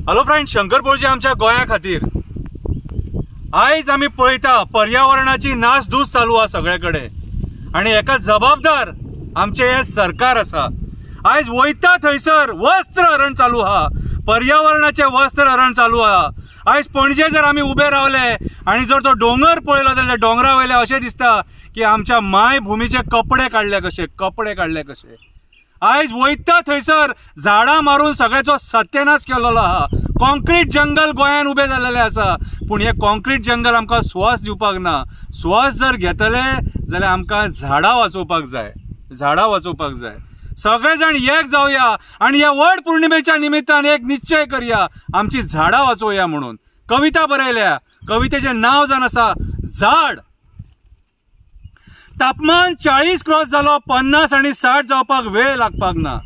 Hello friend, Shankar बोळजे आमच्या गोंया खातीर आयज आमी पळयता पर्यावरणाची नासधूस चालू आहा सगळ्याकडे आणि एका जबाबदार आमचे हे सरकार आसा। आयज वयता थंयसर वस्त्र हरण चालू आहा, पर्यावरणाचे वस्त्र हरण चालू आहा। आयज पणजे जर आमी उबे रावले आणि जर तो डोंगर पळयलो जाल्यार डोंगरा वयले अशें दिसता की आमच्या मायभुमीचे कपडे काडले कशे। आयज वयता थंयसर झाडां मारून सगळ्याचो सत्यानाश केलेलो आहा। कॉन्क्रीट जंगल गोंयान उबे जाल्लेले आसा, पूण हे कॉन्क्रीट जंगल आमकां स्वास दिवपाक ना। स्वास जर घेतले जाल्यार आमकां झाडां वाचोवपाक जाय। सगळे जाण एक जावया आणि ह्या वड पौर्णिमेच्या निमित्तान एक निश्चय करया, आमची झाडां वाचोवया म्हणून। कविता बरयल्या, कवितेचें नांव जावन आसा झाड। तापमान 40 क्रॉस जालो, 50 आणि 60 जावपाक वेळ लागपाक ना।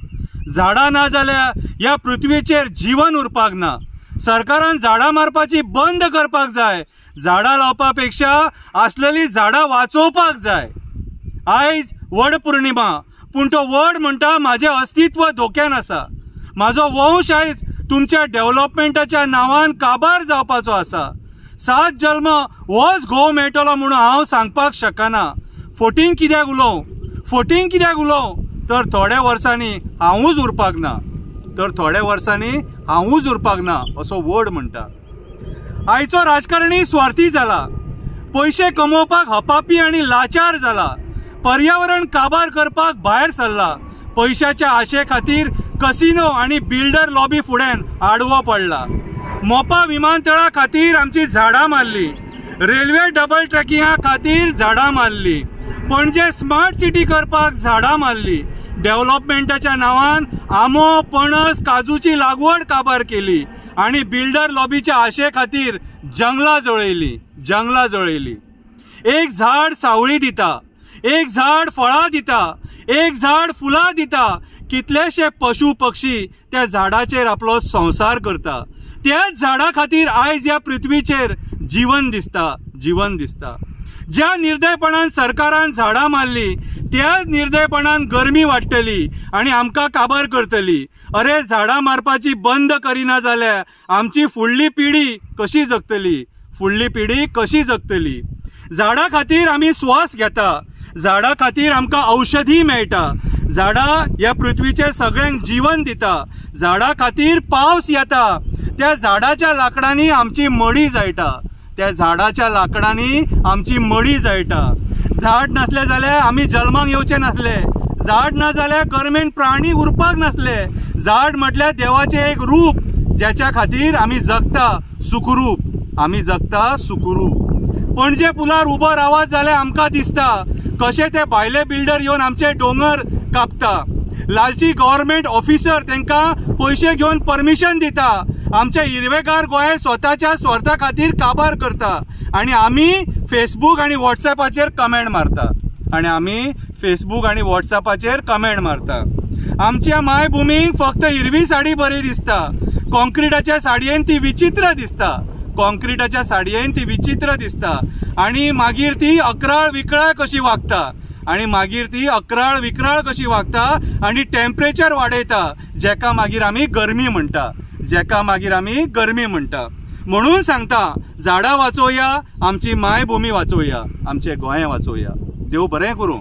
झाडां ना जाल्यार ह्या पृथ्वीचेर जीवन उरपाक ना। सरकारान झाडां मारपाची बंद करपाक जाय। झाडां लावपा पेक्षा आसलेली झाडां वाचोवपाक जाय। आयज वड पौर्णिमा, पूण तो वड म्हणटा म्हाजें अस्तित्व धोक्यान आसा। म्हाजो वंश आयज तुमच्या डेव्हलपमेंटाच्या नांवान काबार जावपाचो आसा। 7 जल्म होच घोव मेळटलो म्हणून हांव सांगपाक शकना। फोटींग कित्याक उलोवं तर थोड्या वर्सांनी हांवूच उरपाक ना असो वड म्हणटा। आयचो राजकारणी स्वार्थी जाला, पयशे कमोवपाक हपापी आणि लाचार जाला। पर्यावरण काबार करपाक भायर सरला। पैशाच्या आशे खातीर कसिनो आणि बिल्डर लॉबी फुड्यान आडवो पडला। मोपा विमानतळा खातीर आमची झाडां मारली, रेल्वे डबल ट्रॅकिंगा खातीर झाडां मारली, पणजे स्मार्ट सिटी करपाक झाडां मारली। डेव्हलपमेंटाच्या नांवान आंबो, पणस, काजूची लागवड काबार केली आणि बिल्डर लॉबीच्या आशे खातीर जंगलां जळयली। एक झाड सावळी दिता, एक झाड फळां दिता, एक झाड फुलां दिता। कितलेशे पशु पक्षी त्या झाडाचेर आपलो संसार करता। त्याच झाडा खातीर आयज ह्या पृथ्वीचेर जीवन दिसता। ज्या निर्दयपणान सरकारान झाडां मारली, त्याच निर्दयपणान गरमी वाडटली आणि आमकां काबार करतली। अरे, झाडां मारपाची बंद करिना जाल्यार आमची फुडली पिढी कशी जगतली? झाडां खातीर आमी स्वास घेता, झाडां खातीर आमकां औषधी मेळटा। झाडां ह्या पृथ्वीचेर सगळ्यांक जीवन दिता। झाडां खातीर पावस येता, त्या झाडाच्या लाकडांनी आमची मडी जळटा। झाड नासले जाल्यार आमी जल्माक येवचे नासले। झाड ना जाल्यार गर्मेन प्राणी उरपाक नासले। झाड म्हटल्यार देवाचें एक रूप, ज्याच्या खातीर आमी जगता सुखरूप। पणजे पुलार उबो रावत जाल्यार आमकां दिसता कशे ते भायले बिल्डर येवन आमचे डोंगर कापता। लालची गव्हर्नमेंट ऑफिसर तांकां पयशे घेवन परमिशन दिता। आमचे हिरवेगार गोंय स्वताच्या स्वार्था खातीर काबार करता आणि आमी फेसबूक आणि व्हॉट्सॲपाचेर कमेंट मारता। आमच्या मायभुमीक फक्त हिरवी साडी बरी दिसता। कॉन्क्रीटाच्या साडयेन ती विचित्र दिसता आणि मागीर ती अकराळ विकराळ कशी वागता आणि टेम्परेचर वाडयता, जेका मागीर आमी गरमी म्हणटा। म्हणून सांगता, झाडां वाचोवया, आमची मायभूमी वाचोवया, आमचे गोंय वाचोवया। देव बरें करूं।